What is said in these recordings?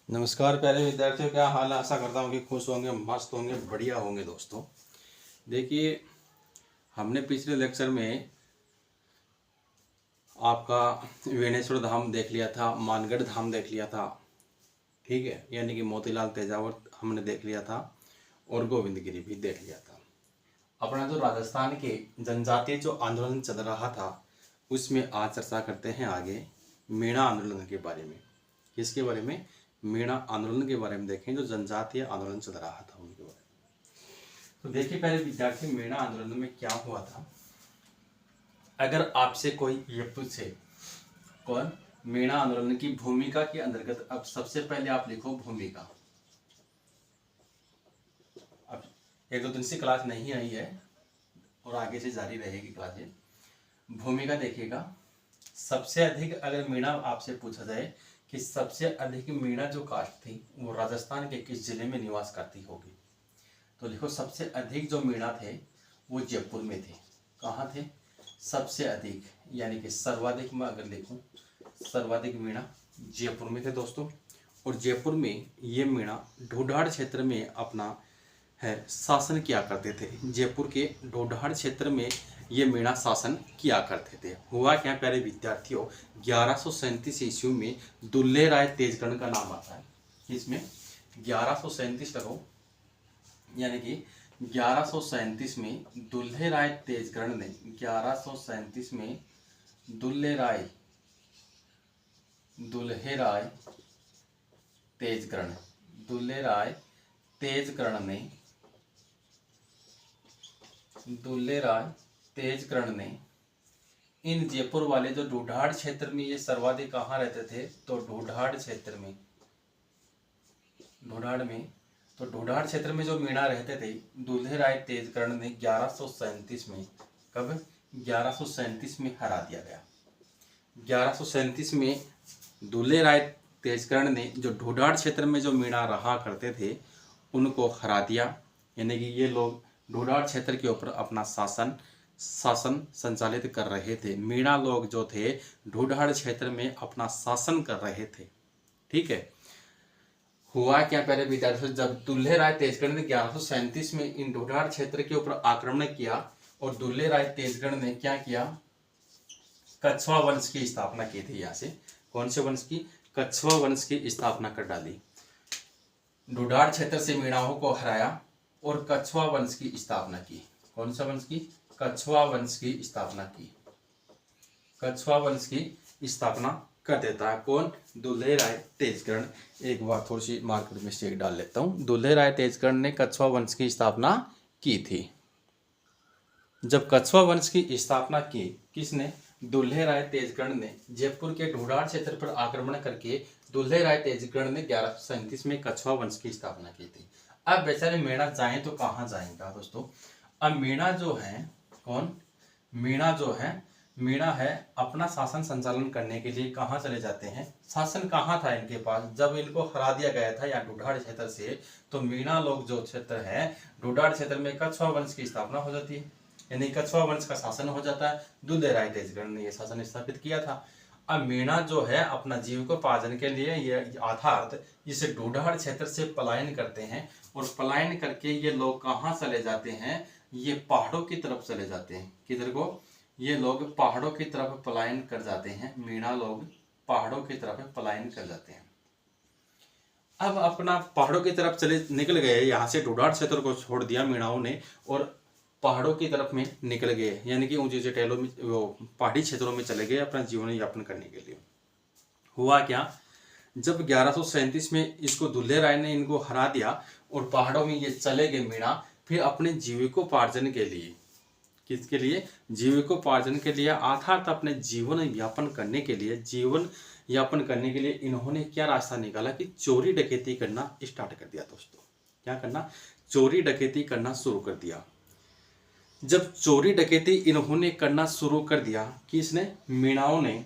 नमस्कार प्यारे विद्यार्थियों, क्या हाल है। आशा करता हूँ कि खुश होंगे, मस्त होंगे, बढ़िया होंगे। दोस्तों देखिए, हमने पिछले लेक्चर में आपका वेणेश्वर धाम देख लिया था, मानगढ़ धाम देख लिया था, ठीक है, यानी कि मोतीलाल तेजावर हमने देख लिया था और गोविंदगिरी भी देख लिया था। अपना जो राजस्थान के जनजातीय जो आंदोलन चल रहा था उसमें आज चर्चा करते हैं आगे मीणा आंदोलन के बारे में। किसके बारे में? मीणा आंदोलन के बारे में देखें, जो जनजातीय आंदोलन चल रहा था उनके बारे में। तो देखिए पहले विद्यार्थी, मीणा आंदोलन में क्या हुआ था। अगर आपसे कोई ये पूछे कौन मीणा आंदोलन की भूमिका के अंतर्गत, अब सबसे पहले आप लिखो भूमिका। अब एक दो दिन से क्लास नहीं आई है और आगे से जारी रहेगी क्लासें। भूमिका देखिएगा, सबसे अधिक अगर मीणा आपसे पूछा जाए कि सबसे अधिक मीणा जो कास्ट थी वो राजस्थान के किस जिले में निवास करती होगी, तो लिखो सबसे अधिक जो मीणा थे वो जयपुर में थे। कहाँ थे? सबसे अधिक, यानी कि सर्वाधिक में अगर लिखूं, सर्वाधिक मीणा जयपुर में थे दोस्तों। और जयपुर में ये मीणा ढूढ़ाड़ क्षेत्र में अपना है शासन किया करते थे। जयपुर के ढूढ़ाड़ क्षेत्र में ये मीणा शासन किया करते थे। हुआ क्या प्यारे विद्यार्थियों, 1137 ईस्वी में दुल्हे राय तेजगढ़ का नाम आता है। इसमें 1137 करो, यानी कि 1137 में दुल्हे राय तेजगढ़ ने 1137 में दुल्हे राय तेजगढ़ दुल्हे राय तेजगढ़ ने इन जयपुर वाले जो ढूढ़ाड़ क्षेत्र में, ये सर्वाधिक कहाँ रहते थे, तो ढूढ़ाड़ क्षेत्र में, तो ढूढ़ाड़ क्षेत्र में जो मीणा रहते थे, दुल्हे राय तेजगढ़ ने 1137 में, कब? 1137 में हरा दिया गया। 1137 में दुल्हे राय तेजगढ़ ने जो ढूढ़ाड़ क्षेत्र में जो मीणा रहा करते थे उनको हरा दिया, यानी कि ये लोग ढूढ़ाड़ क्षेत्र के ऊपर अपना शासन संचालित कर रहे थे। मीणा लोग जो थे ढूढ़ाड़ क्षेत्र में अपना शासन कर रहे थे, ठीक है। हुआ क्या प्यारे विद्यार्थियों, जब दुल्हे राय तेजगढ़ ने 1137 में इन ढूढ़ाड़ क्षेत्र के ऊपर आक्रमण किया और दुल्हे राय तेजगढ़ ने क्या किया, कछवा वंश की स्थापना की थी। यहाँ से कौन से वंश की? कछवा वंश की स्थापना कर डाली। ढूढ़ाड़ क्षेत्र से मीणाओं को हराया और कछवा वंश की स्थापना की। कौन सा वंश की? कछवा वंश की स्थापना की। कछवा वंश की स्थापना कर देता है कौन? दुल्हे राय तेजगढ़। एक बार थोड़ी सी मार्केट में स्टेक डाल लेता हूँ। दुल्हे राय तेजगढ़ ने कछवा वंश की स्थापना की थी। जब कछवा वंश की स्थापना की किसने? दुल्हे राय तेजगढ़ ने। जयपुर के ढूढ़ाड़ क्षेत्र पर आक्रमण करके दुल्हे राय तेजगढ़ ने 1137 में कछवा वंश की स्थापना की थी। अब बेचारे मीणा जाए तो कहाँ जाएगा दोस्तों? अब मीणा जो है कौन? मीणा है अपना शासन संचालन करने के लिए कहाँ चले जाते हैं? शासन कहाँ था इनके पास जब इनको हरा दिया गया था या ढूढ़ाड़ क्षेत्र से? तो मीणा लोग जो क्षेत्र है ढूढ़ाड़ क्षेत्र में कछवा वंश की स्थापना हो जाती है, यानी कछवा वंश का शासन हो जाता है। दुल्हे राय तेजगढ़ ने यह शासन स्थापित किया था। अब मीणा जो है अपना जीविकोपार्जन के लिए ये आधार इस ढूढ़ाड़ क्षेत्र से पलायन करते हैं और पलायन करके ये लोग कहाँ चले जाते हैं? ये पहाड़ों की तरफ चले जाते हैं। किधर को? ये लोग पहाड़ों की तरफ पलायन कर जाते हैं। मीणा लोग पहाड़ों की तरफ पलायन कर जाते हैं। अब अपना पहाड़ों की तरफ चले निकल गए, यहाँ से ढूढ़ाड़ क्षेत्र को छोड़ दिया मीणाओं ने और पहाड़ों की तरफ में निकल गए, यानी कि ऊंचे ऊंचे टेलों में, वो पहाड़ी क्षेत्रों में चले गए अपना जीवन यापन करने के लिए। हुआ क्या, जब 1137 में इसको दुल्हे राय ने इनको हरा दिया और पहाड़ों में ये चले गए मीणा, फिर अपने जीविकोपार्जन के लिए, किसके लिए? जीविकोपार्जन के लिए, अर्थात अपने जीवन यापन करने के लिए, जीवन यापन करने के लिए इन्होंने क्या रास्ता निकाला कि चोरी डकैती करना स्टार्ट कर दिया दोस्तों। क्या करना? चोरी डकैती करना शुरू कर दिया। जब चोरी डकैती इन्होंने करना शुरू कर दिया, किसने? मीणाओं ने,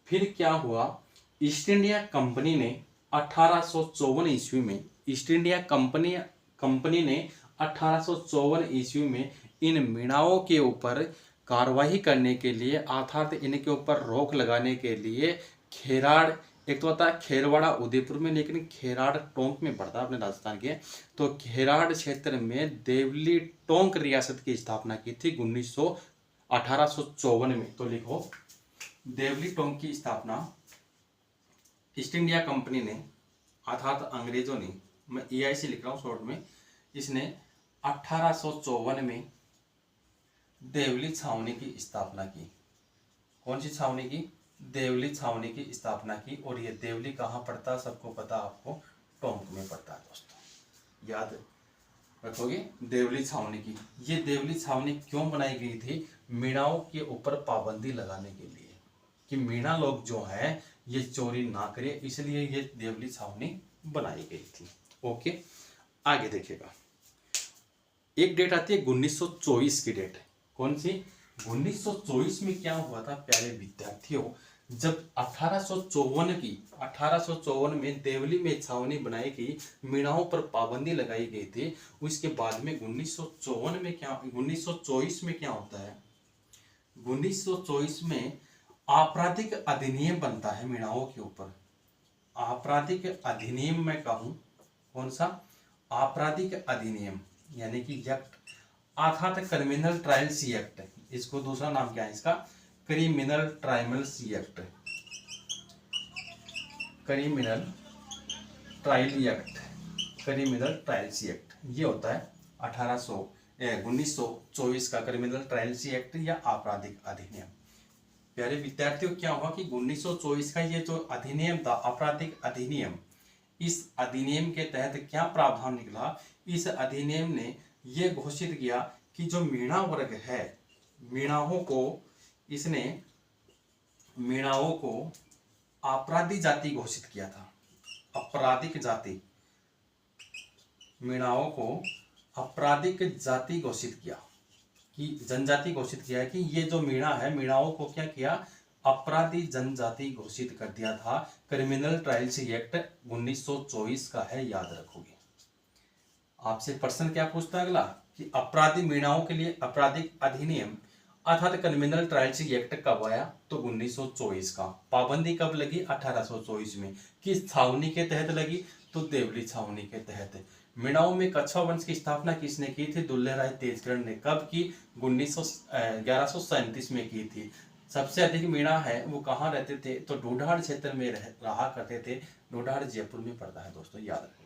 फिर क्या हुआ, ईस्ट इंडिया कंपनी ने 1854 ईस्वी में, ईस्ट इंडिया कंपनी ने 1854 ईस्वी में इन मीणाओं के ऊपर कार्रवाई करने के लिए, अर्थात इनके ऊपर रोक लगाने के लिए खेराड़ एक तो आता है खेरवाड़ा उदयपुर में, लेकिन खेराड़ टोंक में पड़ता है अपने राजस्थान के। तो खेराड़ क्षेत्र में देवली टोंक रियासत की स्थापना की थी 1854 में। तो लिखो देवली टोंक की स्थापना ईस्ट इंडिया कंपनी ने अर्थात अंग्रेजों ने, मैं EIC लिख रहा हूँ शॉर्ट में, इसने 1854 में देवली छावनी की स्थापना की। कौन सी छावनी की? देवली छावनी की स्थापना की। और ये देवली कहाँ पड़ता है? सबको पता आपको टोंक में पड़ता है दोस्तों, याद रखोगे देवली छावनी की। ये देवली छावनी क्यों बनाई गई थी? मीणाओं के ऊपर पाबंदी लगाने के लिए, कि मीणा लोग जो हैं ये चोरी ना करे, इसलिए ये देवली छावनी बनाई गई थी। ओके, आगे देखिएगा। एक डेट आती है 1924 की डेट। कौन सी? 1924 में क्या हुआ था प्यारे विद्यार्थियों? जब 1854 में देवली में छावनी बनाई गई, मीणाओं पर पाबंदी लगाई गई थी। उसके बाद में 1924 में क्या होता है? 1924 में आपराधिक अधिनियम बनता है मीणाओं के ऊपर। आपराधिक अधिनियम मैं कहूं, कौन सा? आपराधिक अधिनियम यानी कि एक्ट, अर्थात क्रिमिनल ट्रायल्स एक्ट। इसको दूसरा नाम क्या है इसका? Criminal trials act, criminal trial act, criminal trials act. ये होता है 1924 का क्रिमिनल ट्रायल्स एक्ट या आपराधिक अधिनियम। प्यारे विद्यार्थियों, क्या हुआ कि 1924 का ये जो अधिनियम था, आपराधिक अधिनियम, इस अधिनियम के तहत क्या प्रावधान निकला? इस अधिनियम ने ये घोषित किया कि जो मीणा वर्ग है, मीणाओं को अपराधी जाति घोषित किया था। आपराधिक जाति, मीणाओं को आपराधिक जाति घोषित किया, कि जनजाति घोषित किया है कि ये जो मीणा है, मीणाओं को क्या किया? अपराधी जनजाति घोषित कर दिया था। क्रिमिनल ट्रायल्स एक्ट 1924 का है, याद रखोगे। आपसे प्रश्न क्या पूछता है अगला, कि अपराधी मीणाओं के लिए आपराधिक अधिनियम अर्थात क्रिमिनल ट्रायल्स एक्ट कब आया? तो 1924 का। पाबंदी कब लगी? 1824 में। किस छावनी के तहत लगी? तो देवली छावनी के तहत। मीणाओं में कछवा वंश की स्थापना किसने की थी? दुल्ले राय तेजकरण ने। कब की? 1137 में की थी। सबसे अधिक मीणा है वो कहाँ रहते थे? तो ढूढ़ाड़ क्षेत्र में रहा करते थे। ढूढ़ाड़ जयपुर में पड़ता है दोस्तों, याद रखेंगे।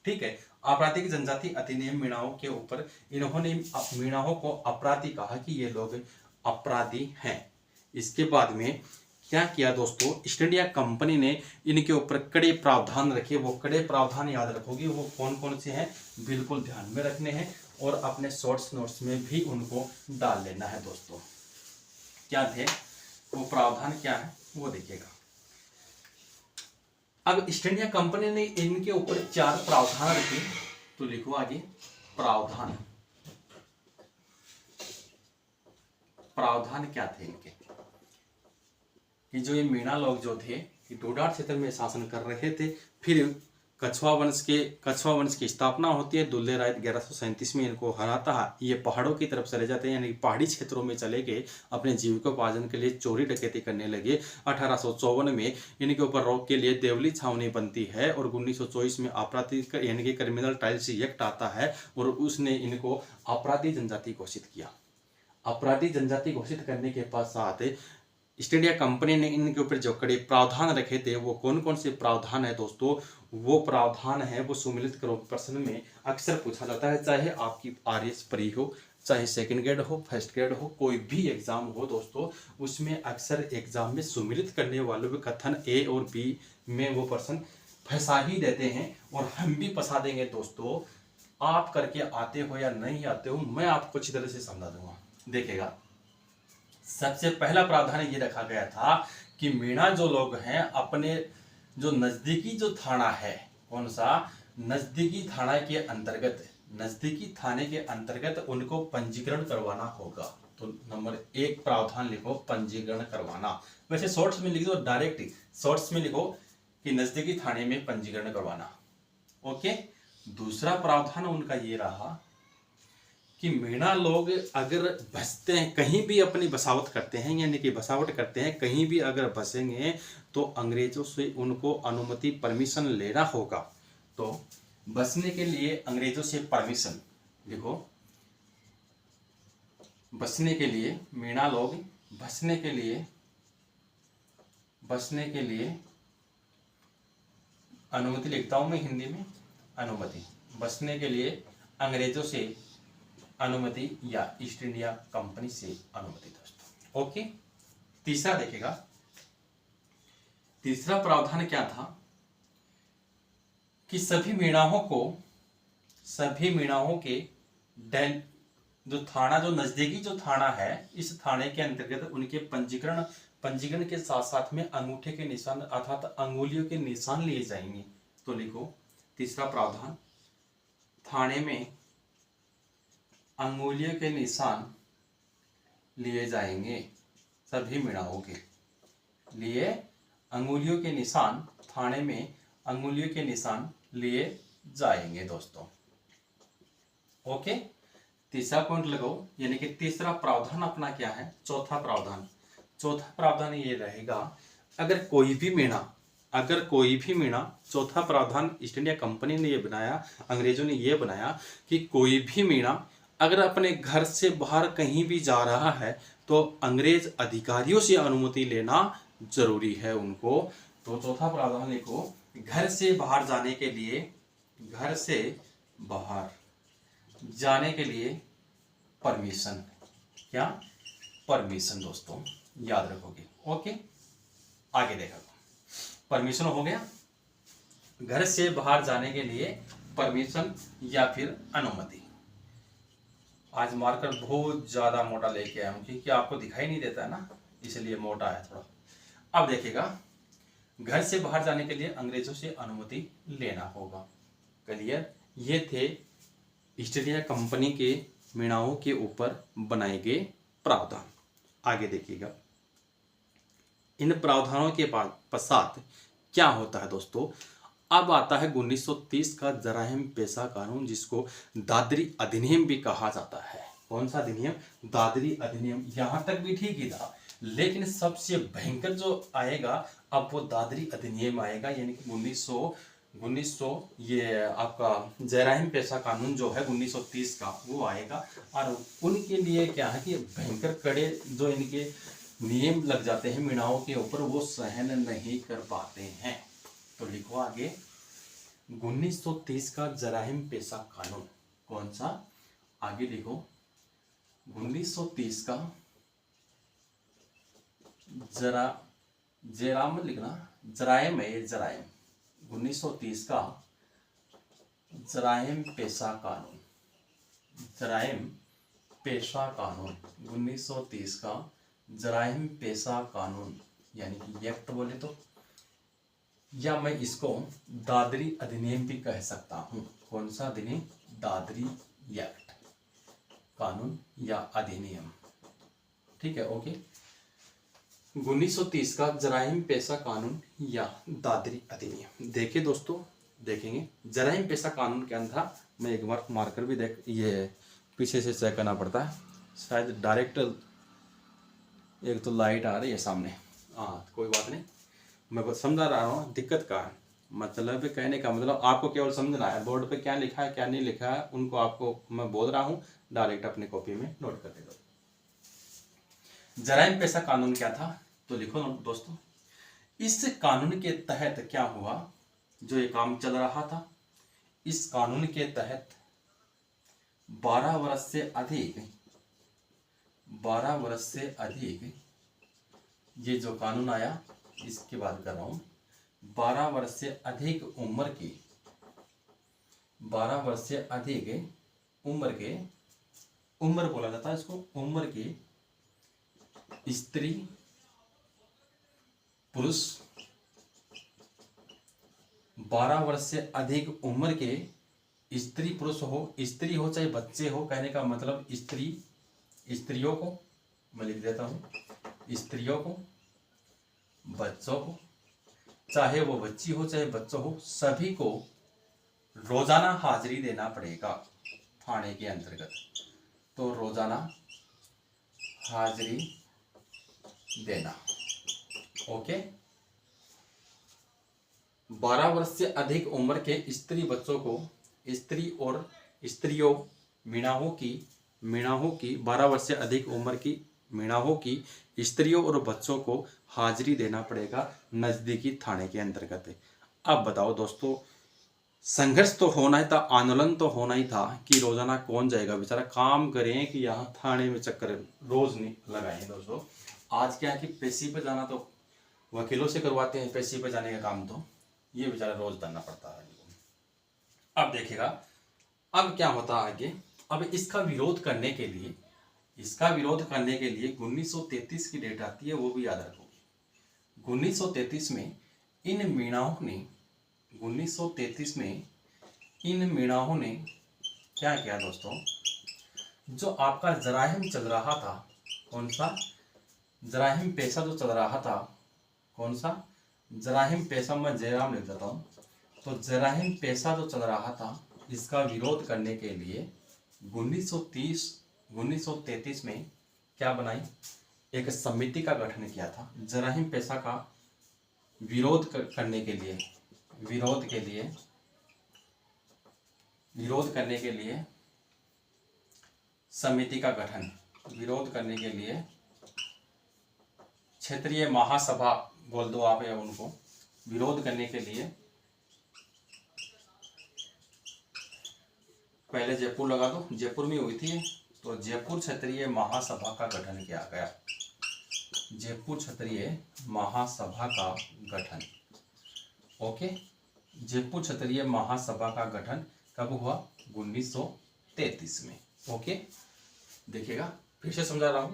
ठीक है। आपराधिक जनजाति अधिनियम मीणाओं के ऊपर, इन्होंने मीणाओं को अपराधी कहा कि ये लोग अपराधी हैं। इसके बाद में क्या किया दोस्तों? ईस्ट इंडिया कंपनी ने इनके ऊपर कड़े प्रावधान रखे। वो कड़े प्रावधान याद रखोगे, वो कौन कौन से हैं बिल्कुल ध्यान में रखने हैं, और अपने शॉर्ट्स नोट्स में भी उनको डाल लेना है दोस्तों। क्या थे वो प्रावधान, क्या है वो देखिएगा। अब ईस्ट इंडिया कंपनी ने इनके ऊपर 4 प्रावधान रखे। तो लिखो आगे, प्रावधान। प्रावधान क्या थे इनके? कि जो ये मीणा लोग जो थे, कि ढूढ़ाड़ क्षेत्र में शासन कर रहे थे। फिर कछवा वंश की स्थापना होती है। दुल्ले राय 1137 में इनको हराता है। ये पहाड़ों की तरफ चले जाते हैं, यानी पहाड़ी क्षेत्रों में चले गए, अपने जीविकोपार्जन के लिए चोरी डकैती करने लगे। 1854 में इनके ऊपर रोक के लिए देवली छावनी बनती है, और 1924 में आपराधिक यानी कि क्रिमिनल ट्रायल्स एक्ट आता है, और उसने इनको अपराधी जनजाति घोषित किया। अपराधी जनजाति घोषित करने के पश्चात ईस्ट इंडिया कंपनी ने इनके ऊपर जो कड़े प्रावधान रखे थे, वो कौन कौन से प्रावधान है दोस्तों? वो प्रावधान है, वो सम्मिलित करो प्रश्न में अक्सर पूछा जाता है, चाहे आपकी RS प्री हो, चाहे सेकंड ग्रेड हो, फर्स्ट ग्रेड हो, कोई भी एग्जाम हो दोस्तों, उसमें अक्सर एग्जाम में सम्मिलित करने वालों के कथन A और B में वो प्रश्न फंसा ही देते हैं, और हम भी फंसा देंगे दोस्तों। आप करके आते हो या नहीं आते हो, मैं आपको अच्छी तरह से समझा दूंगा। देखिएगा, सबसे पहला प्रावधान ये रखा गया था कि मीणा जो लोग हैं, अपने जो नजदीकी जो थाना है, कौन सा? नजदीकी थाने के अंतर्गत उनको पंजीकरण करवाना होगा। तो नंबर 1 प्रावधान लिखो, पंजीकरण करवाना। वैसे शॉर्ट्स में लिख दो, डायरेक्ट शॉर्ट्स में लिखो कि नजदीकी थाने में पंजीकरण करवाना। ओके। दूसरा प्रावधान उनका ये रहा कि मीणा लोग अगर बसते हैं, कहीं भी अपनी बसावट करते हैं, यानी कि बसावट करते हैं, कहीं भी अगर बसेंगे तो अंग्रेजों से उनको अनुमति परमिशन लेना होगा। तो बसने के लिए अंग्रेजों से परमिशन, देखो बसने के लिए मीणा लोग बसने के लिए अनुमति लिखता हूं मैं हिंदी में, अनुमति, बसने के लिए अंग्रेजों से अनुमति या ईस्ट इंडिया कंपनी से अनुमति दोस्तों। ओके, तीसरा देखेगा, तीसरा प्रावधान क्या था कि सभी मीणाओं के जो थाना, जो नजदीकी जो थाना है, इस थाने के अंतर्गत उनके पंजीकरण के साथ साथ में अंगूठे के निशान अर्थात अंगुलियों के निशान लिए जाएंगे। तो लिखो तीसरा प्रावधान, थाने में अंगुलियों के निशान लिए जाएंगे, सभी मीणाओं के लिए अंगुलियों के निशान, थाने में अंगुलियों के निशान लिए जाएंगे दोस्तों। ओके, तीसरा पॉइंट लगाओ, यानी कि तीसरा प्रावधान अपना क्या है, चौथा प्रावधान ये रहेगा, अगर कोई भी मीणा, चौथा प्रावधान ईस्ट इंडिया कंपनी ने ये बनाया, अंग्रेजों ने ये बनाया कि कोई भी मीणा अगर अपने घर से बाहर कहीं भी जा रहा है तो अंग्रेज अधिकारियों से अनुमति लेना जरूरी है उनको। तो चौथा प्रावधान लिखो, घर से बाहर जाने के लिए परमिशन, क्या परमिशन दोस्तों, याद रखोगे। ओके, आगे देखो, परमिशन हो गया, घर से बाहर जाने के लिए परमिशन या फिर अनुमति। आज मार्कर बहुत ज्यादा मोटा लेके आया हूं क्योंकि आपको दिखाई नहीं देता है ना, इसलिए मोटा है थोड़ा। अब देखिएगा, घर से बाहर जाने के लिए अंग्रेजों से अनुमति लेना होगा। क्लियर, ये थे ईस्ट इंडिया कंपनी के मीणाओं के ऊपर बनाए गए प्रावधान। आगे देखिएगा, इन प्रावधानों के पश्चात क्या होता है दोस्तों, अब आता है 1930 का जराइम पेशा कानून, जिसको दादरी अधिनियम भी कहा जाता है। कौन सा अधिनियम, दादरी अधिनियम। यहां तक भी ठीक ही था, लेकिन सबसे भयंकर जो आएगा अब वो दादरी अधिनियम आएगा, यानी कि 1900 ये आपका जराइम पेशा कानून जो है 1930 का वो आएगा। और उनके लिए क्या है कि भयंकर कड़े जो इनके नियम लग जाते हैं मीणाओं के ऊपर, वो सहन नहीं कर पाते हैं। तो लिखो आगे, 1930 का जराइम पेशा कानून, कौन सा, आगे लिखो 1930 का जराम लिखना, जराइम है ये, जराइम, 1930 का जराइम पेशा कानून, जराइम पेशा कानून, 1930 का जराइम पेशा कानून, यानी कि एक्ट बोले तो, या मैं इसको दादरी अधिनियम भी कह सकता हूं। कौन सा अधिनियम, दादरी एक्ट, कानून या अधिनियम, ठीक है। ओके, 1930 का जराइम पेशा कानून या दादरी अधिनियम। देखिए दोस्तों, देखेंगे जराइम पेशा कानून के अंदर, मैं एक बार मार्कर भी देख, ये पीछे से चेक करना पड़ता है, शायद डायरेक्ट, एक तो लाइट आ रही है सामने, हाँ कोई बात नहीं, मैं बस समझा रहा हूँ दिक्कत का है। मतलब कहने का मतलब आपको केवल समझना है, बोर्ड पे क्या लिखा है क्या नहीं लिखा है उनको आपको मैं बोल रहा हूँ, डायरेक्ट अपने कॉपी में नोट कर दो। जराइम पेशा कानून क्या था, तो लिखो दोस्तों, इस कानून के तहत क्या हुआ, जो ये काम चल रहा था, इस कानून के तहत 12 वर्ष से अधिक ये जो कानून आया, इसके बाद कर रहा हूं, 12 वर्ष से अधिक उम्र की, 12 वर्ष से अधिक उम्र बोला जाता है इसको, उम्र की स्त्री पुरुष, 12 वर्ष से अधिक उम्र के स्त्री पुरुष हो, स्त्री हो चाहे बच्चे हो, कहने का मतलब स्त्रियों को, मैं लिख देता हूं, स्त्रियों को, बच्चों को, चाहे वो बच्ची हो चाहे बच्चों हो, सभी को रोजाना हाजिरी देना पड़ेगा थाने के अंतर्गत। तो रोजाना हाजिरी देना। ओके। 12 वर्ष से अधिक उम्र के स्त्री बच्चों को, स्त्री और स्त्रियों मीणाहों की 12 वर्ष से अधिक उम्र की मीणाहों की स्त्रियों और बच्चों को हाजिरी देना पड़ेगा नजदीकी थाने के अंतर्गत। अब बताओ दोस्तों, संघर्ष तो होना ही था, आंदोलन तो होना ही था कि रोजाना कौन जाएगा बेचारा, काम करें कि यहाँ थाने में चक्कर रोज नहीं लगाएं। दोस्तों आज क्या है कि पेशी पे जाना तो वकीलों से करवाते हैं, पेशी पे जाने का काम तो ये बेचारा रोज करना पड़ता है। अब देखिएगा अब क्या होता है आगे। अब इसका विरोध करने के लिए 1933 की डेट आती है, वो भी याद रखोगे। 1933 में इन मीणाओं ने क्या किया दोस्तों, जो आपका जराहिम चल रहा था, कौन सा जराहिम पेशा जो चल रहा था, कौन सा जराहिम पेशा, मैं जयराम लिख देता हूँ, तो जराहिम पेशा जो चल रहा था इसका विरोध करने के लिए 1933 में क्या बनाई, एक समिति का गठन किया था जराहिम पेशा का विरोध करने के लिए, विरोध करने के लिए समिति का गठन, विरोध करने के लिए क्षेत्रीय महासभा बोल दो आप या उनको, विरोध करने के लिए पहले जयपुर लगा दो, जयपुर में हुई थी, तो जयपुर क्षेत्रीय महासभा का गठन किया गया, जयपुर क्षेत्रीय महासभा का गठन। ओके, जयपुर क्षेत्रीय महासभा का गठन कब हुआ, 1933 में। ओके, देखिएगा फिर से समझा रहा हूं,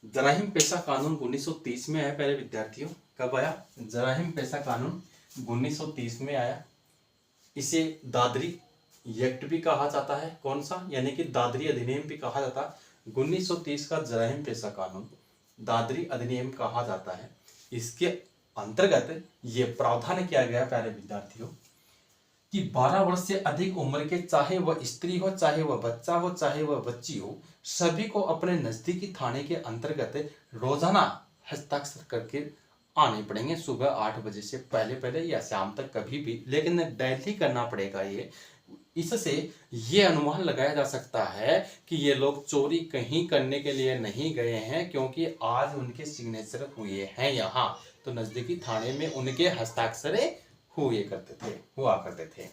जराहिम पेशा कानून 1930 में आया पहले विद्यार्थियों। कब आया, जराहिम पेशा कानून 1930 में आया। इसे दादरी एक्ट भी कहा जाता है, कौन सा, यानी कि दादरी अधिनियम भी कहा जाता है। 1930 का जराहिम पेशा कानून दादरी अधिनियम कहा जाता है। इसके अंतर्गत ये प्रावधान किया गया प्यारे विद्यार्थियों कि 12 वर्ष से अधिक उम्र के, चाहे वह स्त्री हो, चाहे वह बच्चा हो, चाहे वह बच्ची हो, सभी को अपने नजदीकी थाने के अंतर्गत रोजाना हस्ताक्षर करके आने पड़ेंगे, सुबह 8 बजे से पहले या शाम तक कभी भी, लेकिन डेली करना पड़ेगा ये। इससे ये अनुमान लगाया जा सकता है कि ये लोग चोरी कहीं करने के लिए नहीं गए हैं, क्योंकि आज उनके सिग्नेचर हुए हैं यहाँ, तो नजदीकी थाने में उनके हस्ताक्षर हुआ करते थे।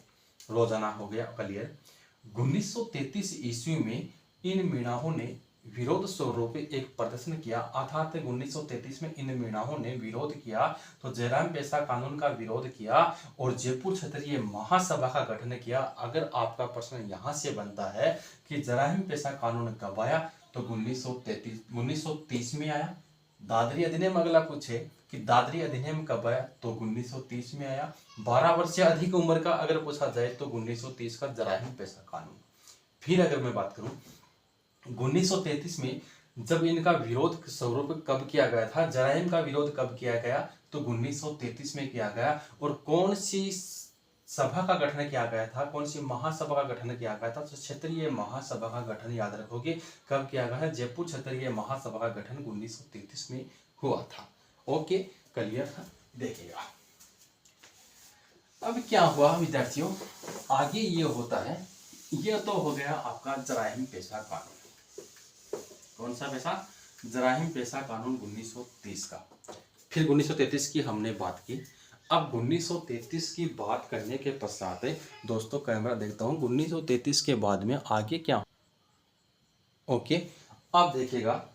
रोजाना हो गया क्लियर। 1933 ईस्वी में इन मीणाहों ने विरोध स्वरूप एक प्रदर्शन किया, अर्थात 1933 में इन मीणाहों ने विरोध किया, तो जयराम पेशा कानून का विरोध किया और जयपुर क्षेत्रीय महासभा का गठन किया। अगर आपका प्रश्न यहाँ से बनता है कि जराहिम पेशा कानून कब आया, तो 1930 में आया। दादरी अधिनियम अगला पूछे कि दादरी अधिनियम कब आया, तो 1930 में आया। 12 वर्ष से अधिक उम्र का अगर पूछा जाए तो 1930 का जराहिम पेशा कानून। फिर अगर मैं बात करूं 1933 में जब इनका विरोध स्वरूप कब किया गया था, जराहिम का विरोध कब किया गया, तो 1933 में किया गया। और कौन सी सभा का गठन किया गया था, कौन सी महासभा का गठन किया गया था, तो क्षेत्रीय महासभा का गठन याद रखोगे कब किया गया है, जयपुर क्षेत्रीय महासभा का गठन 1933 में हुआ था। ओके, क्लियर था। देखिएगा अब क्या हुआ विद्यार्थियों, आगे ये होता है, ये तो हो गया आपका जराहिम पेशा कानून। कौन सा पेशा, जराहिम पेशा कानून 1930 का। फिर 1933 की हमने बात की। अब 1933 की बात करने के पश्चात दोस्तों कैमरा देखता हूं, 1933 के बाद में आगे क्या। ओके, अब देखिएगा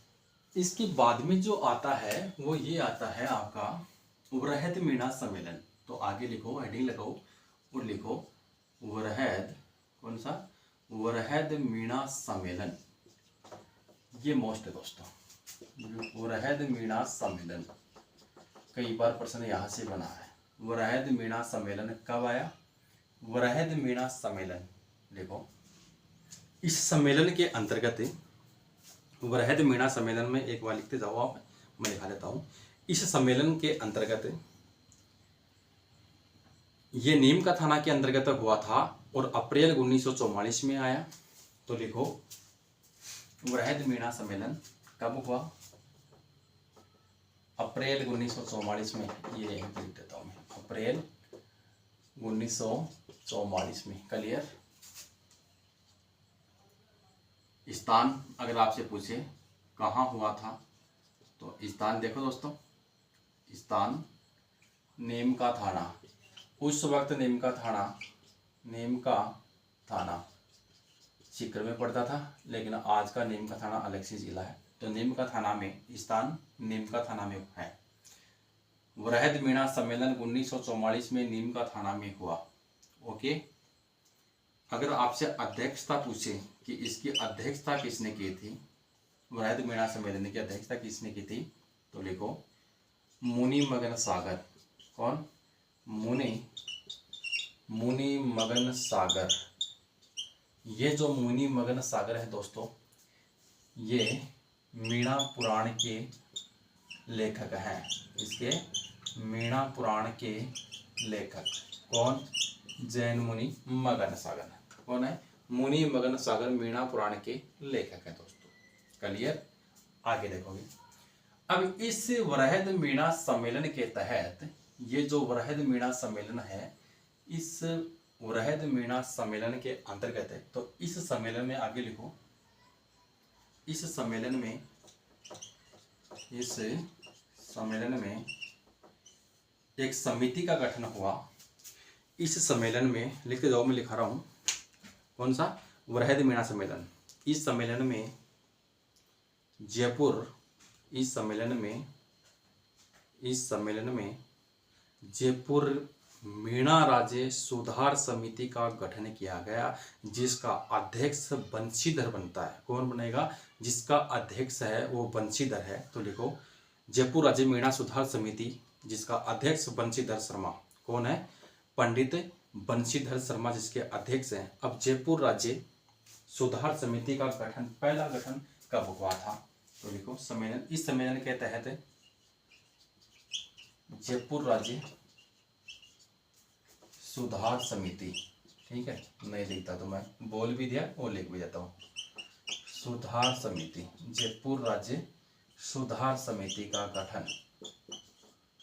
इसके बाद में जो आता है वो ये आता है आपका वरहद मीणा सम्मेलन। तो आगे लिखो, हेडिंग लगाओ और लिखो वरहद, कौन सा, वरहद मीणा सम्मेलन। ये मोस्ट है दोस्तों, वरहद मीणा सम्मेलन। कई बार प्रश्न यहाँ से बना है। वरहद मीणा सम्मेलन कब आया, वरहद मीणा सम्मेलन देखो, इस सम्मेलन के अंतर्गत, वरहद मीणा सम्मेलन में एक बार लिखते जाओ आप, मैं लिखा लेता हूँ। इस सम्मेलन के अंतर्गत ये नीम का थाना के अंतर्गत हुआ था और अप्रैल 1944 में आया। तो लिखो वृहद मीणा सम्मेलन कब हुआ? अप्रैल 1944 में। ये लिख देता हूँ मैं, अप्रैल 1944 में। क्लियर। स्थान अगर आपसे पूछे कहाँ हुआ था, तो स्थान देखो दोस्तों, स्थान नीम का थाना। उस वक्त नीम का थाना सीकर में पड़ता था, लेकिन आज का नीम का थाना अलग से जिला है। तो नीम का थाना में, स्थान नीम का थाना में है। वृहद मीणा सम्मेलन 1944 में नीम का थाना में हुआ। ओके। अगर आपसे अध्यक्षता पूछे कि इसकी अध्यक्षता किसने की थी, वृहद मीणा सम्मेलन की अध्यक्षता किसने की थी, तो लिखो मुनि मगन सागर। कौन? मुनि मगन सागर। ये जो मुनि मगन सागर है दोस्तों, ये मीणा पुराण के लेखक हैं। इसके मीणा पुराण के लेखक कौन? जैन मुनि मगन सागर। कौन है? मुनि मगन सागर मीणा पुराण के लेखक हैं दोस्तों। क्लियर। आगे देखोगे। अब इस वृहद मीणा सम्मेलन के तहत, ये जो वृहद मीणा सम्मेलन है, इस वृहद मीणा सम्मेलन के अंतर्गत है। तो इस सम्मेलन में आगे लिखो, इस सम्मेलन में एक समिति का गठन हुआ। इस सम्मेलन में लिख के जाओ, मैं लिखा रहा हूं, कौन सा? वृहद मीणा सम्मेलन। इस सम्मेलन में जयपुर, इस सम्मेलन में जयपुर मीणा राज्य सुधार समिति का गठन किया गया, जिसका अध्यक्ष बंशीधर बनता है। कौन बनेगा? जिसका अध्यक्ष है वो बंशीधर है। तो लिखो जयपुर राज्य मीणा सुधार समिति, जिसका अध्यक्ष बंशीधर शर्मा। कौन है? पंडित बंशीधर शर्मा जिसके अध्यक्ष हैं। अब जयपुर राज्य सुधार समिति का गठन, पहला गठन कब हुआ था, तो लिखो सम्मेलन। इस सम्मेलन के तहत जयपुर राज्य सुधार समिति, ठीक है, नहीं लिखता तो मैं बोल भी दिया और लिख भी देता हूँ। सुधार समिति, जयपुर राज्य सुधार समिति का गठन,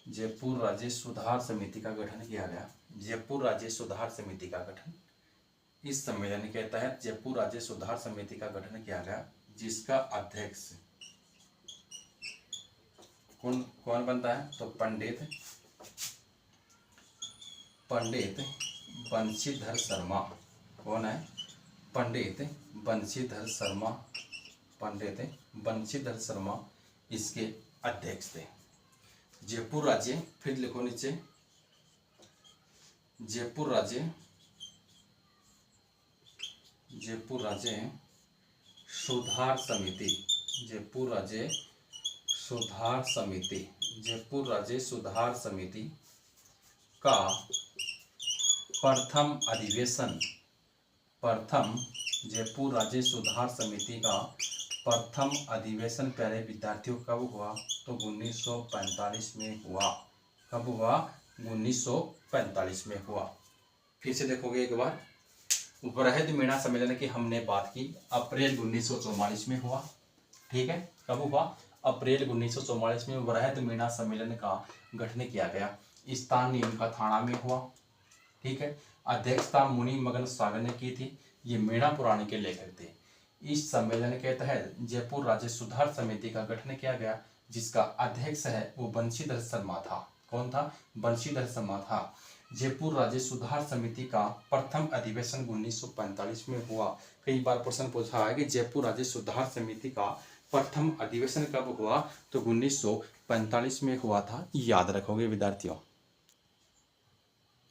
जयपुर राज्य सुधार समिति का गठन किया गया। जयपुर राज्य सुधार समिति का गठन, इस सम्मेलन के तहत जयपुर राज्य सुधार समिति का गठन किया गया, जिसका अध्यक्ष कौन बनता है, तो पंडित बंशीधर शर्मा। कौन है? पंडित बंशीधर शर्मा इसके अध्यक्ष थे। जयपुर राज्य, फिर लिखो नीचे, जयपुर राज्य सुधार समिति, जयपुर राज्य सुधार समिति का जयपुर राज्य सुधार समिति का प्रथम अधिवेशन पहले विद्यार्थियों कब हुआ, तो 1945 में हुआ। कब हुआ? 1945 में हुआ। फिर से देखोगे एक बार, वृहद मीणा सम्मेलन की हमने बात की, अप्रैल 1944 में हुआ। ठीक है, कब हुआ? अप्रैल 1944 में वृहद मीणा सम्मेलन का गठन किया गया। स्थान नीम का थाना में हुआ। ठीक है, अध्यक्षता मुनि मगन सागर ने की थी। ये मीणा पुराण के लेखक थे। इस सम्मेलन के तहत जयपुर राज्य सुधार समिति का गठन किया गया, जिसका अध्यक्ष है वो बंशीधर शर्मा था। कौन था? बंशीधर शर्मा था। जयपुर राज्य सुधार समिति का प्रथम अधिवेशन 1945 में हुआ। कई बार प्रश्न पूछा है कि जयपुर राज्य सुधार समिति का प्रथम अधिवेशन कब हुआ, तो 1945 में हुआ था। याद रखोगे विद्यार्थियों।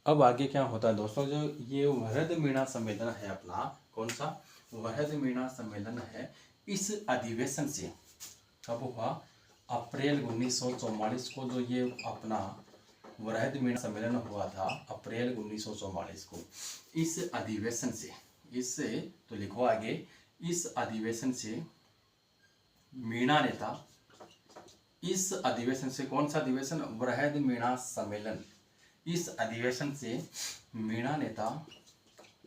अब आगे क्या होता है दोस्तों, जो ये वृहद मीणा सम्मेलन है अपना, कौन सा वृहद मीणा सम्मेलन है, इस अधिवेशन से कब हुआ? अप्रैल 1944 को जो ये अपना वृहद मीणा सम्मेलन हुआ था, अप्रैल 1944 को। इस अधिवेशन से, इससे तो लिखो आगे, इस अधिवेशन से मीणा नेता, इस अधिवेशन से, कौन सा अधिवेशन? वृहद मीणा सम्मेलन। इस अधिवेशन से मीणा नेता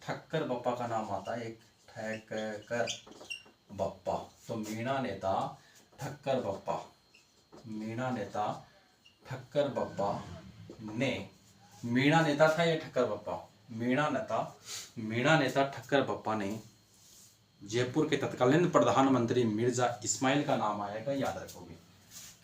ठक्कर बप्पा का नाम आता है, एक ठक्कर बप्पा। तो मीणा नेता ठक्कर बप्पा, मीणा नेता ठक्कर बप्पा ने, मीणा नेता था या ठक्कर बप्पा? मीणा नेता ठक्कर बप्पा ने जयपुर के तत्कालीन प्रधानमंत्री मिर्जा इस्माइल का नाम आएगा, याद रखोगे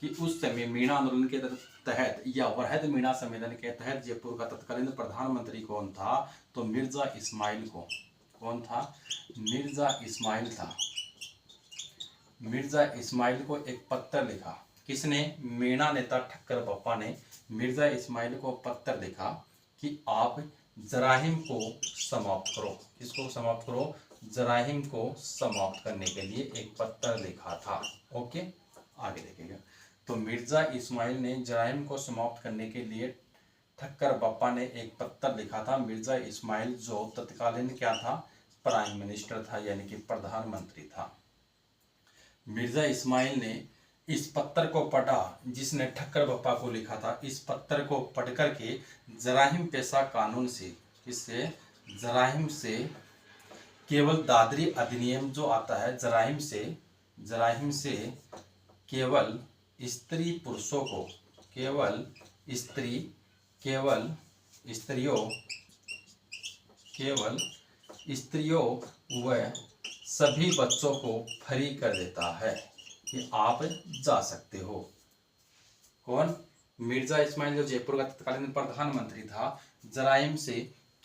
कि उस समय मीणा आंदोलन के तहत या वरहद मीणा सम्मेलन के तहत जयपुर का तत्कालीन प्रधानमंत्री कौन था? तो मिर्जा इस्माइल को, कौन था? मिर्जा इस्माइल था। मिर्जा इस्माइल को एक पत्र लिखा, किसने? मीणा नेता ठक्कर बप्पा ने मिर्जा इस्माइल को पत्र लिखा कि आप जराहिम को समाप्त करो। किसको समाप्त करो? जराहिम को समाप्त करने के लिए एक पत्र लिखा था। ओके, आगे देखिएगा। तो मिर्जा इस्माइल ने जराइम को समाप्त करने के लिए ठक्कर बप्पा ने एक पत्र लिखा था। मिर्जा इस्माइल जो तत्कालीन क्या था? प्राइम मिनिस्टर था, यानी कि प्रधानमंत्री था। मिर्जा इस्माइल ने इस पत्र को पढ़ा जिसने ठक्कर बप्पा को लिखा था। इस पत्र को पढ़ करके जराइम पेशा कानून से, किससे? जराइम से केवल दादरी अधिनियम जो आता है, जराइम से केवल स्त्री पुरुषों को, केवल स्त्रियों व सभी बच्चों को फ्री कर देता है कि आप जा सकते हो। कौन? मिर्जा इस्माइल जो जयपुर का तत्कालीन प्रधानमंत्री था, जराइम से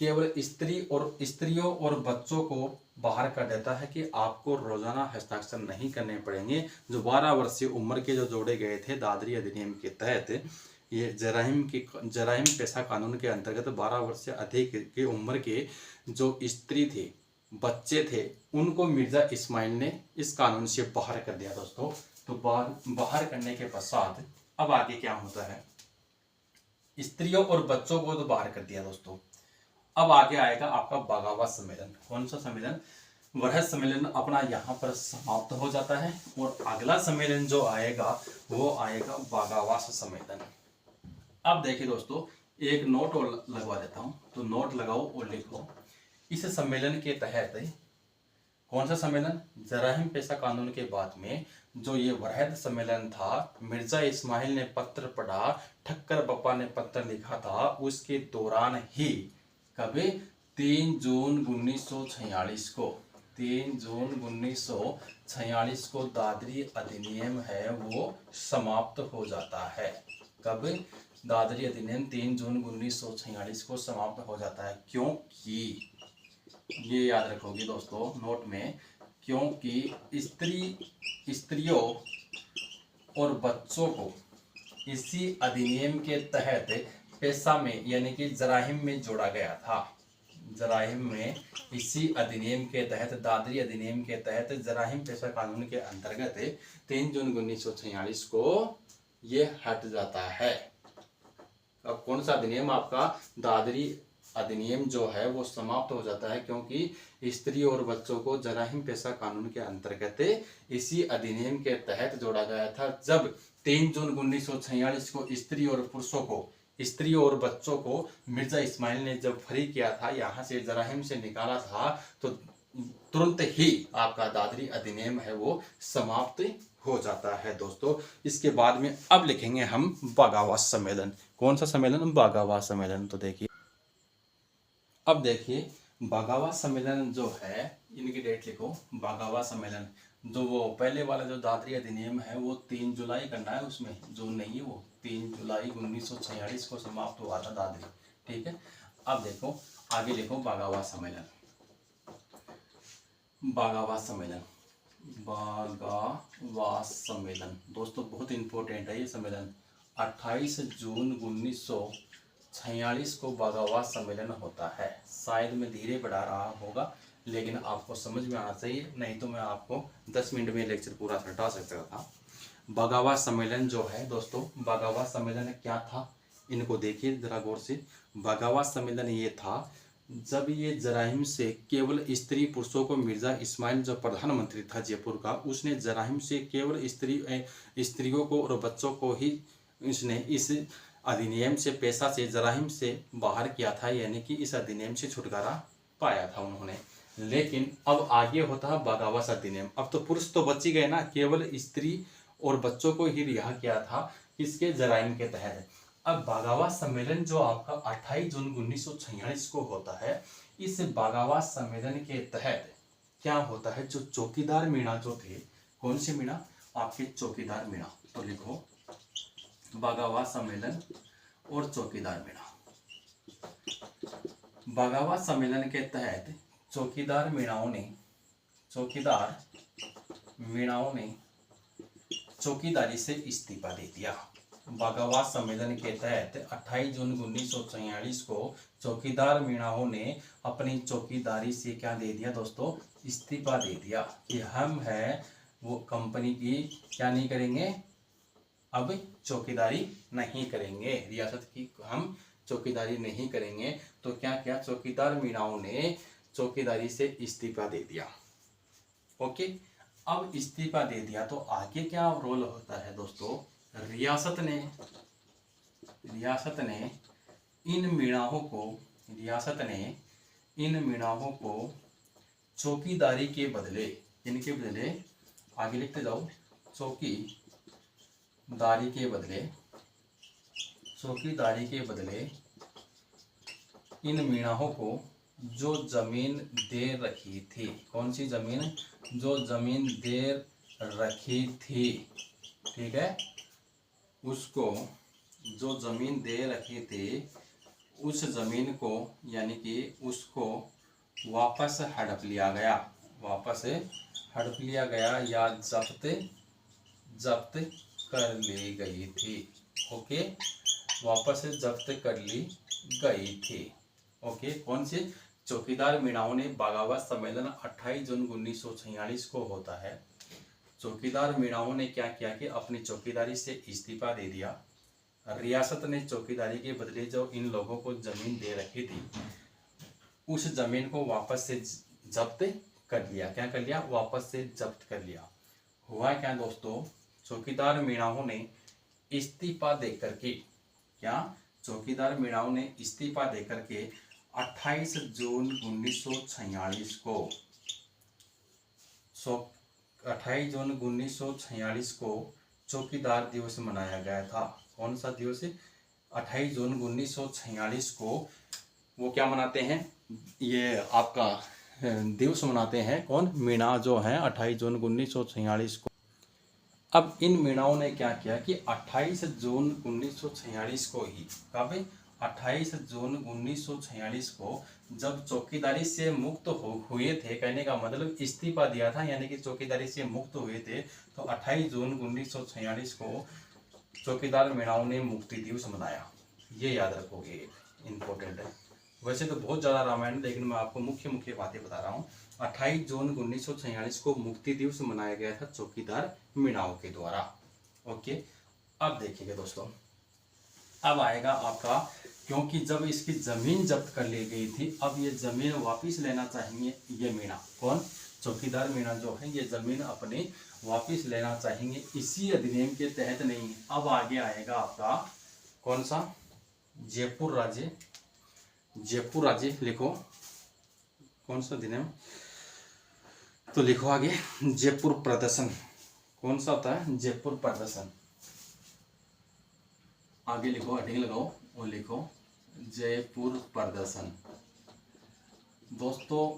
केवल स्त्रियों और बच्चों को बाहर कर देता है कि आपको रोजाना हस्ताक्षर नहीं करने पड़ेंगे। जो 12 वर्षीय उम्र के जो जोड़े गए थे दादरी अधिनियम के तहत, ये जराइम पेशा कानून के अंतर्गत 12 वर्ष से अधिक की उम्र के जो स्त्री थे, बच्चे थे, उनको मिर्जा इस्माइल ने इस कानून से बाहर कर दिया दोस्तों। तो बाहर करने के पश्चात अब आगे क्या होता है? स्त्रियों और बच्चों को तो बाहर कर दिया दोस्तों। अब आगे आएगा आपका बागावत सम्मेलन। कौन सा सम्मेलन? वरहद सम्मेलन अपना यहाँ पर समाप्त हो जाता है और अगला सम्मेलन जो आएगा वो आएगा बागावत सम्मेलन। अब देखिए दोस्तों, एक नोट और लगवा देता हूँ, तो नोट लगाओ और लिखो। इस सम्मेलन के तहत, कौन सा सम्मेलन? जराइम पेशा कानून के बाद में जो ये वरहद सम्मेलन था, मिर्जा इस्माइल ने पत्र पढ़ा, ठक्कर बप्पा ने पत्र लिखा था, उसके दौरान ही कभी 3 जून 1946 को, 3 जून 1946 को दादरी अधिनियम है वो समाप्त हो जाता है। कब? दादरी अधिनियम 3 जून 1946 को समाप्त हो जाता है। क्योंकि ये याद रखोगे दोस्तों नोट में, क्योंकि स्त्रियों और बच्चों को इसी अधिनियम के तहत पेशा में यानी कि जराइम में जोड़ा गया था। जराइम में इसी अधिनियम के तहत, दादरी अधिनियम के तहत जराइम पेशा कानून के अंतर्गत 3 जून 1946 को ये हट जाता है। अब कौन सा अधिनियम? आपका दादरी अधिनियम जो है वो समाप्त हो जाता है, क्योंकि स्त्री और बच्चों को जराइम पेशा कानून के अंतर्गत इसी अधिनियम के तहत जोड़ा गया था। जब 3 जून 1946 को स्त्रियों और बच्चों को मिर्जा इस्माइल ने जब फ्री किया था, यहाँ से जराइम से निकाला था, तो तुरंत ही आपका दादरी अधिनियम है वो समाप्त हो जाता है दोस्तों। इसके बाद में अब लिखेंगे हम बागावत सम्मेलन। कौन सा सम्मेलन? बागावत सम्मेलन। तो देखिए, अब देखिए बागावत सम्मेलन जो है, इनकी डेट लिखो। बागावत सम्मेलन जो वो पहले वाला जो दादरी अधिनियम है वो 3 जुलाई करना है, उसमें जून नहीं है, वो 3 जुलाई 1946 को समाप्त हुआ था दादरी। ठीक है, अब देखो आगे लिखो बागावत सम्मेलन। बागावत सम्मेलन, बागावत सम्मेलन दोस्तों बहुत इंपॉर्टेंट है ये सम्मेलन। 28 जून 1946 को बागावत सम्मेलन होता है। शायद मैं धीरे बढ़ा रहा होगा, लेकिन आपको समझ में आना चाहिए, नहीं तो मैं आपको 10 मिनट में लेक्चर पूरा हटा सकता था। बागावत सम्मेलन जो है दोस्तों, बागावत सम्मेलन क्या था, इनको देखिए जरा गौर से। बागावत सम्मेलन ये था जब ये जराइम से केवल स्त्री पुरुषों को, मिर्जा इस्माइल जो प्रधानमंत्री था जयपुर का, उसने जराइम से केवल स्त्रियों को और बच्चों को ही इसने इस अधिनियम से, पेशा से, जराइम से बाहर किया था, यानी कि इस अधिनियम से छुटकारा पाया था उन्होंने। लेकिन अब आगे होता है बगावत अधिनियम। अब तो पुरुष तो बच ही गए ना, केवल स्त्री और बच्चों को ही रिहा किया था किसके जराइम के तहत। अब बगावत सम्मेलन जो आपका 28 जून 1946 को होता है, इस बगावत सम्मेलन के तहत क्या होता है, जो चौकीदार मीणा जो थे, कौन से मीणा, आपके चौकीदार मीणा, तो लिखो बगावत सम्मेलन और चौकीदार मीणा। बगावत सम्मेलन के तहत चौकीदार मीणाओं ने चौकीदारी से इस्तीफा दे दिया। बगावत सम्मेलन के तहत 28 जून 1946 को चौकीदार मीणाओं ने अपनी चौकीदारी से क्या दे दिया दोस्तों, इस्तीफा दे दिया कि हम है वो कंपनी की क्या नहीं करेंगे, अब चौकीदारी नहीं करेंगे, रियासत की हम चौकीदारी नहीं करेंगे। तो क्या क्या चौकीदार मीणाओं ने चौकीदारी से इस्तीफा दे दिया। ओके, अब इस्तीफा दे दिया तो आगे क्या रोल होता है दोस्तों, रियासत ने इन मीणाओं को चौकीदारी के बदले, इनके बदले, आगे लिखते जाओ, चौकीदारी के बदले इन मीणाओं को जो जमीन दे रखी थी, कौन सी जमीन, जो जमीन दे रखी थी, ठीक है, उसको, जो जमीन दे रखी थी उस जमीन को, यानी कि उसको वापस हड़प लिया गया या जब्त कर ली गई थी। ओके, वापस जब्त कर ली गई थी। ओके, कौन से, चौकीदार मीणाओं ने बगावत सम्मेलन 28 जून 1946 को होता है। चौकीदार मीणाओं ने क्या किया कि अपनी चौकीदारी से इस्तीफा दे दिया। रियासत ने चौकीदारी के बदले जो इन लोगों को जमीन दे रखी थी, उस जमीन को वापस से जब्त कर लिया। क्या कर लिया, वापस से जब्त कर लिया। हुआ क्या दोस्तों, चौकीदार मीणाओं ने इस्तीफा देकर के, क्या, चौकीदार मीणाओं ने इस्तीफा देकर के 28 जून 1946 को 28 जून 1946 को चौकीदार दिवस मनाया गया था। कौन सा दिवस, 28 जून 1946 को वो क्या मनाते हैं, ये आपका दिवस मनाते हैं, कौन, मीणा जो है 28 जून 1946 को। अब इन मीणाओं ने क्या किया कि 28 जून 1946 को ही, कब, 28 जून 1946 को जब चौकीदारी से मुक्त हुए थे, कहने का मतलब इस्तीफा दिया था, यानी कि चौकीदारी से मुक्त हुए थे, तो 28 जून 1946 को चौकीदार मीणाओं ने मुक्ति दिवस मनाया। ये याद रखोगे, इम्पोर्टेंट है। वैसे तो बहुत ज़्यादा रामायण है, लेकिन मैं आपको मुख्य बातें बता रहा हूँ। 28 जून 1946 को मुक्ति दिवस मनाया गया था चौकीदार मीणाओं के द्वारा। ओके, अब देखिएगा दोस्तों, अब आएगा आपका, क्योंकि जब इसकी जमीन जब्त कर ली गई थी, अब ये जमीन वापस लेना चाहेंगे ये मीणा, कौन, चौकीदार मीणा जो है, ये जमीन अपने वापस लेना चाहेंगे, इसी अधिनियम के तहत नहीं। अब आगे आएगा आपका कौन सा, जयपुर राज्य लिखो, कौन सा अधिनियम, तो लिखो आगे, जयपुर प्रदर्शन। कौन सा होता है, जयपुर प्रदर्शन। आगे लिखो, हेडिंग लगाओ और लिखो जयपुर प्रदर्शन। दोस्तों,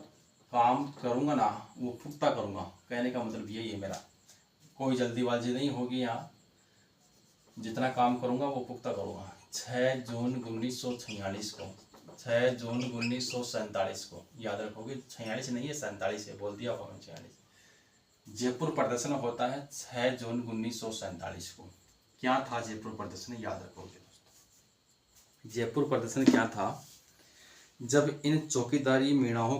काम करूंगा ना वो पुख्ता करूंगा, कहने का मतलब यही है मेरा, कोई जल्दीबाजी नहीं होगी यहाँ, जितना काम करूंगा वो पुख्ता करूंगा। 6 जून 1946 को, 6 जून 1947 को, याद रखोगे, 46 नहीं है 47 है, बोल दिया 46। जयपुर प्रदर्शन होता है 6 जून 1947 को। क्या था जयपुर प्रदर्शन, याद रखोगे दोस्तों। जयपुर प्रदर्शन क्या था, जब इन चौकीदारी मीणाओं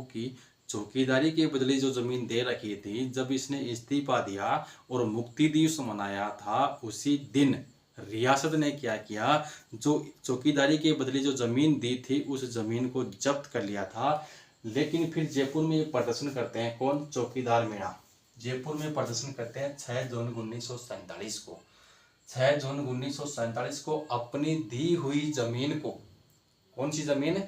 की चौकीदारी के बदले जो जमीन दे रखी थी, जब इसने इस्तीफा दिया और मुक्ति दिवस मनाया था, उसी दिन रियासत ने क्या किया, जो चौकीदारी के बदले जो जमीन दी थी उस जमीन को जब्त कर लिया था। लेकिन फिर जयपुर में प्रदर्शन करते हैं कौन, चौकीदार मीणा, जयपुर में प्रदर्शन करते हैं 6 जून 1947 को। 6 जून 1947 को अपनी दी हुई जमीन को, कौन सी जमीन,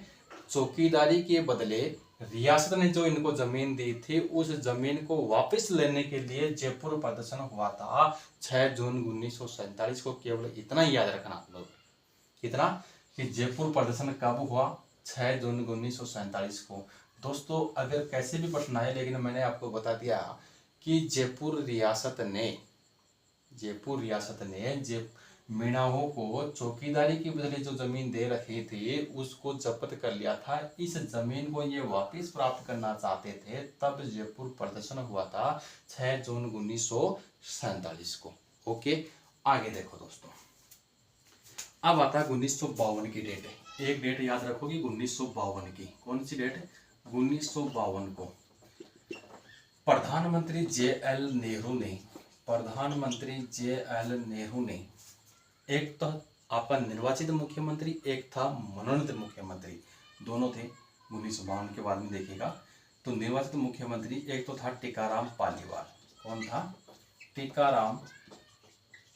चौकीदारी के बदले रियासत ने जो इनको जमीन दी थी, उस जमीन को वापस लेने के लिए जयपुर प्रदर्शन हुआ था 6 जून 1947 को। केवल इतना ही याद रखना आप लोग, कितना कि जयपुर प्रदर्शन कब हुआ, 6 जून 1947 को। दोस्तों अगर कैसे भी प्रश्न आए, लेकिन मैंने आपको बता दिया कि जयपुर रियासत ने मीणाओं को चौकीदारी के बदले जो जमीन दे रखी थी उसको जब्त कर लिया था। इस जमीन को ये वापस प्राप्त करना चाहते थे, तब जयपुर प्रदर्शन हुआ था 6 जून 1947 को। ओके, आगे देखो दोस्तों, अब आता है 1952 की डेट। एक डेट याद रखोगी 1952 की। कौन सी डेट? 1952 को प्रधानमंत्री जे.एल. नेहरू ने एक तो आपका निर्वाचित मुख्यमंत्री, एक था मनोनीत मुख्यमंत्री, दोनों थे 1952 के बाद में देखिएगा। तो निर्वाचित मुख्यमंत्री एक तो था टीकाराम पालीवाल। कौन था? टीकाराम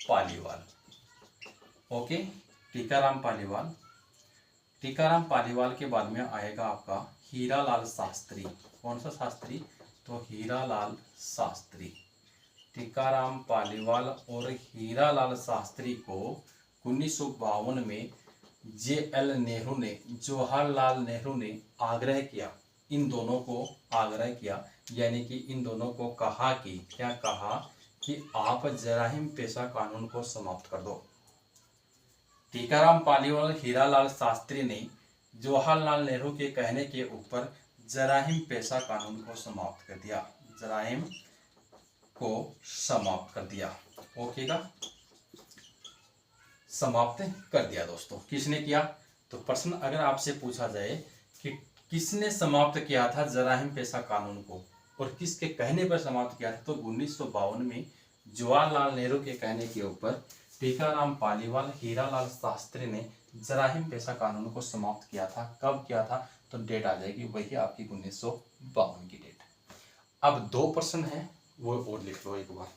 पालीवाल। ओके, टीकाराम पालीवाल के बाद में आएगा आपका हीरालाल शास्त्री। कौन सा शास्त्री? तो हीरालाल शास्त्री। टीकाराम पालीवाल और हीरालाल शास्त्री को 1952 में जवाहरलाल नेहरू ने आग्रह किया, इन दोनों को आग्रह किया, यानी कि इन दोनों को कहा कि, क्या कहा कि आप जराइम पेशा कानून को समाप्त कर दो। टीकाराम पालीवाल और हीरालाल शास्त्री ने जवाहरलाल नेहरू के कहने के ऊपर जराइम पेशा कानून को समाप्त कर दिया, जराइम को समाप्त कर दिया। ओके का समाप्त कर दिया। दोस्तों किसने किया? तो प्रश्न अगर आपसे पूछा जाए कि किसने समाप्त किया था जराइम पेशा कानून को और किसके कहने पर समाप्त किया था, तो 1952 में जवाहरलाल नेहरू के कहने के ऊपर टीकाराम पालीवाल, हीरालाल शास्त्री ने जराइम पेशा कानून को समाप्त किया था। कब किया था? तो डेट आ जाएगी वही आपकी 1952 की डेट। अब 2 प्रश्न है वो और लिख लो एक बार।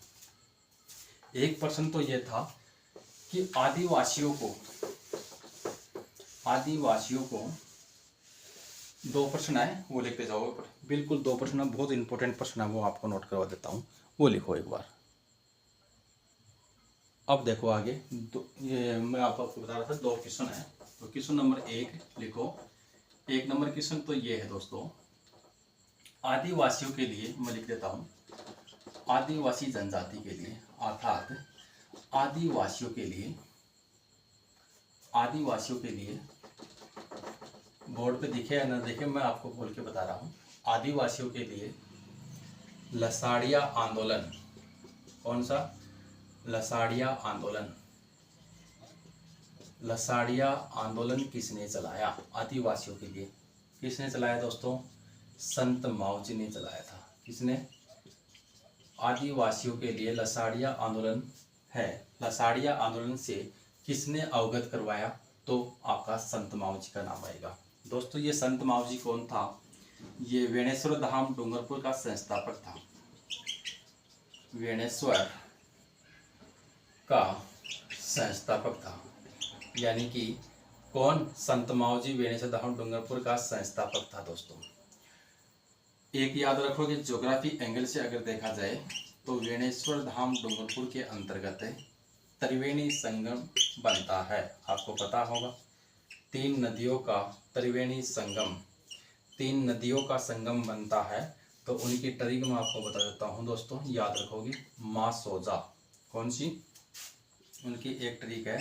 एक प्रश्न तो ये था कि आदिवासियों को 2 प्रश्न है वो लिखते जाओ ऊपर। बिल्कुल 2 प्रश्न, बहुत इंपॉर्टेंट प्रश्न है, वो आपको नोट करवा देता हूँ, वो लिखो एक बार। अब देखो आगे ये मैं आपको बता रहा था 2 क्वेश्चन है। तो क्वेश्चन नंबर 1 लिखो। 1 नंबर क्वेश्चन तो ये है दोस्तों, आदिवासियों के लिए मैं लिख देता हूँ, आदिवासी जनजाति के लिए, अर्थात आदिवासियों के लिए बोर्ड पे दिखे या ना दिखे मैं आपको बोल के बता रहा हूँ। आदिवासियों के लिए लसाड़िया आंदोलन, कौन सा? लसाड़िया आंदोलन किसने चलाया? आदिवासियों के लिए किसने चलाया दोस्तों? संत मावजी ने चलाया था। किसने? आदिवासियों के लिए लसाड़िया आंदोलन है। लसाड़िया आंदोलन से किसने अवगत करवाया? तो आपका संत मावजी का नाम आएगा। दोस्तों ये संत मावजी कौन था? ये वेणेश्वर धाम डूंगरपुर का संस्थापक था। वेणेश्वर का संस्थापक था, यानी कि कौन? संत मावजी वेणेश्वर धाम डूंगरपुर का संस्थापक था। दोस्तों एक याद रखोगे, ज्योग्राफी एंगल से अगर देखा जाए तो वेणेश्वर धाम डूंगरपुर के अंतर्गत त्रिवेणी संगम बनता है। आपको पता होगा 3 नदियों का त्रिवेणी संगम, 3 नदियों का संगम बनता है। तो उनकी ट्रिक मैं आपको बता देता हूँ दोस्तों, याद रखोगे। माँ सोजा, कौन सी? उनकी एक ट्रिक है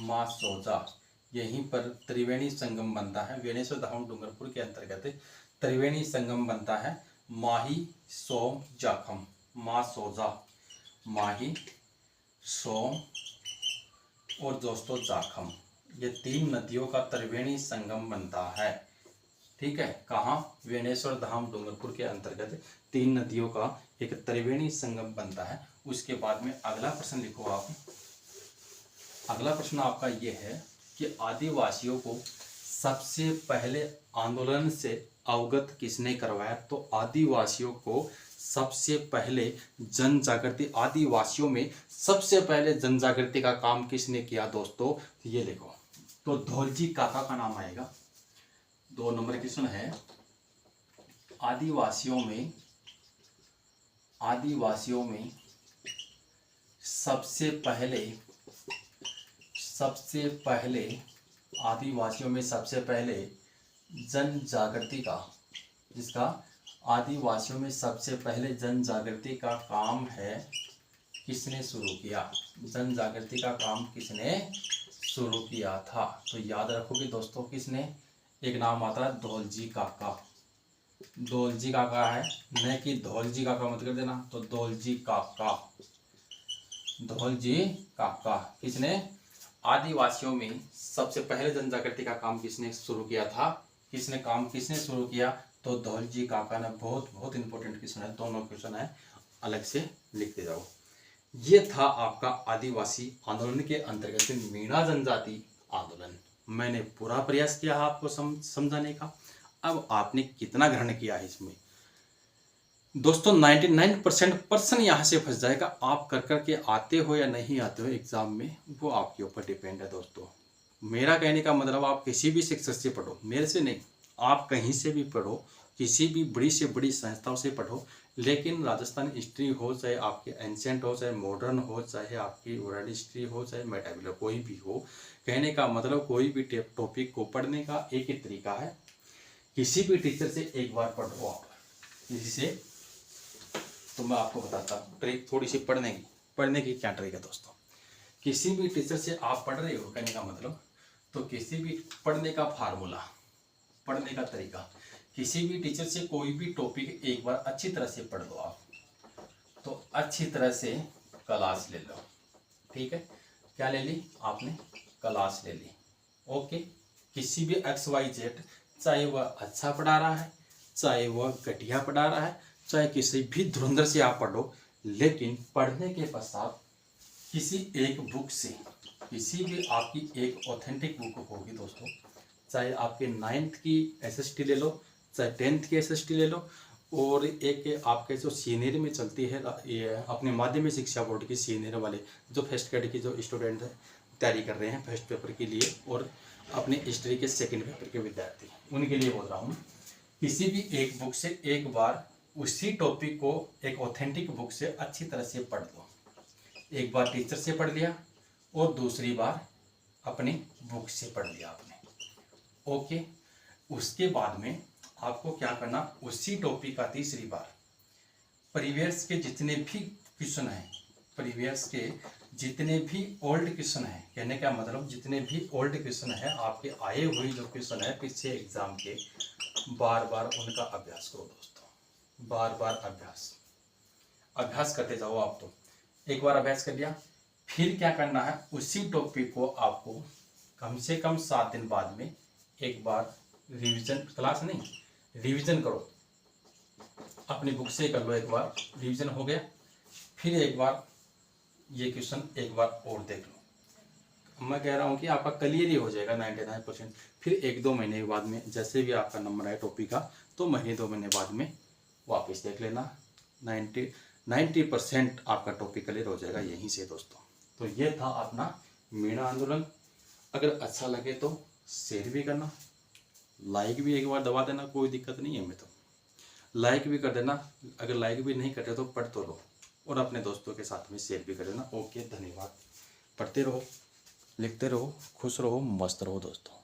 माँ सोजा। यहीं पर त्रिवेणी संगम बनता है। वेणेश्वर धाम डूंगरपुर के अंतर्गत त्रिवेणी संगम बनता है। माही, सोम, जाखम, माँ सोजा, माही, सोम और दोस्तों जाखम, ये 3 नदियों का त्रिवेणी संगम बनता है। ठीक है, कहाँ? वेणेश्वर धाम डूंगरपुर के अंतर्गत 3 नदियों का एक त्रिवेणी संगम बनता है। उसके बाद में अगला प्रश्न लिखो आप। अगला प्रश्न आपका ये है कि आदिवासियों को सबसे पहले आंदोलन से अवगत किसने करवाया? तो आदिवासियों को सबसे पहले जन जागृति, आदिवासियों में सबसे पहले जन जागृति का काम किसने किया दोस्तों? ये लिखो। तो धौलजी काका का नाम आएगा। 2 नंबर क्वेश्चन है, आदिवासियों में सबसे पहले जन जागृति का, जिसका आदिवासियों में सबसे पहले जन जागृति का काम है, किसने शुरू किया? जन जागृति का काम किसने शुरू किया था? तो याद रखोगे दोस्तों, किसने? एक नाम आता है धौलजी काका। धौलजी काका है, न कि धौलजी काका मत कर देना, तो धौलजी काका, धौलजी काका। किसने? आदिवासियों में सबसे पहले जन जागृति का काम किसने शुरू किया था? किसने शुरू किया? तो धौलजी काका ने। बहुत इंपॉर्टेंट क्वेश्चन है, दोनों क्वेश्चन है, अलग से लिखते जाओ। ये था आपका आदिवासी आंदोलन के अंतर्गत मीणा जनजाति आंदोलन। मैंने पूरा प्रयास किया आपको समझाने का। अब आपने कितना ग्रहण किया है इसमें दोस्तों? 99% पर्सन यहाँ से फंस जाएगा। आप कर के आते हो या नहीं आते हो एग्जाम में, वो आपके ऊपर डिपेंड है दोस्तों। मेरा कहने का मतलब, आप किसी भी शिक्षक से पढ़ो, मेरे से नहीं, आप कहीं से भी पढ़ो, किसी भी बड़ी से बड़ी संस्थाओं से पढ़ो, लेकिन राजस्थान हिस्ट्री हो, चाहे आपके एंशिएंट हो, चाहे मॉडर्न हो, चाहे आपकी ओरल हिस्ट्री हो, चाहे मेटाबुलर कोई भी हो, कहने का मतलब कोई भी टॉपिक को पढ़ने का एक ही तरीका है। किसी भी टीचर से एक बार पढ़ो आप, किसी से, तो मैं आपको बताता हूँ ट्रिक थोड़ी सी पढ़ने की क्या ट्रिक है दोस्तों। किसी भी टीचर से आप पढ़ रहे हो, कहने का मतलब, तो किसी भी पढ़ने का फार्मूला, पढ़ने का तरीका, किसी भी टीचर से कोई भी टॉपिक एक बार अच्छी तरह से पढ़ लो आप, तो अच्छी तरह से क्लास ले लो। ठीक है, क्या ले ली आपने? क्लास ले ली। ओके, किसी भी XYZ, चाहे वह अच्छा पढ़ा रहा है, चाहे वह घटिया पढ़ा रहा है, चाहे किसी भी धुरंधर से आप पढ़ो, लेकिन पढ़ने के पश्चात किसी एक बुक से, किसी भी आपकी एक ऑथेंटिक बुक होगी दोस्तों, चाहे आपके 9th की SST ले लो, चाहे 10th की SST ले लो, और एक आपके जो सीनियर में चलती है, ये अपने माध्यमिक शिक्षा बोर्ड की सीनियर वाले, जो फर्स्ट ग्रेड की जो स्टूडेंट तैयारी कर रहे हैं फर्स्ट पेपर के लिए, और अपने हिस्ट्री के सेकंड पेपर के विद्यार्थी, उनके लिए बोल रहा हूँ। किसी भी एक बुक से एक बार उसी टॉपिक को एक ऑथेंटिक बुक से अच्छी तरह से पढ़ लो। एक बार टीचर से पढ़ लिया और दूसरी बार अपनी बुक से पढ़ लिया आपने। ओके, उसके बाद में आपको क्या करना, उसी टॉपिक का तीसरी बार प्रीवियस के जितने भी क्वेश्चन हैं, प्रीवियस के जितने भी ओल्ड क्वेश्चन हैं, कहने का मतलब जितने भी ओल्ड क्वेश्चन हैं, आपके आए हुए जो क्वेश्चन है पिछले एग्जाम के, बार बार उनका अभ्यास करो दोस्तों। बार बार अभ्यास करते जाओ आप। तो एक बार अभ्यास कर लिया, फिर क्या करना है, उसी टॉपिक को आपको कम से कम 7 दिन बाद में एक बार रिवीजन, क्लास नहीं, रिवीजन करो, अपनी बुक से कर लो। एक बार रिवीजन हो गया, फिर एक बार ये क्वेश्चन एक बार और देख लो। मैं कह रहा हूँ कि आपका क्लियर ही हो जाएगा 99%। फिर 1-2 महीने के बाद में जैसे भी आपका नंबर आए टॉपिक का, तो महीने 2 महीने बाद में वापस देख लेना। 90% आपका टॉपिक क्लियर हो जाएगा यहीं से दोस्तों। तो ये था अपना मीणा आंदोलन। अगर अच्छा लगे तो शेयर भी करना, लाइक भी एक बार दबा देना, कोई दिक्कत नहीं है, हमें तो लाइक भी कर देना। अगर लाइक भी नहीं करते तो पढ़ तो लो, और अपने दोस्तों के साथ में शेयर भी कर देना। ओके, धन्यवाद। पढ़ते रहो, लिखते रहो, खुश रहो, मस्त रहो दोस्तों।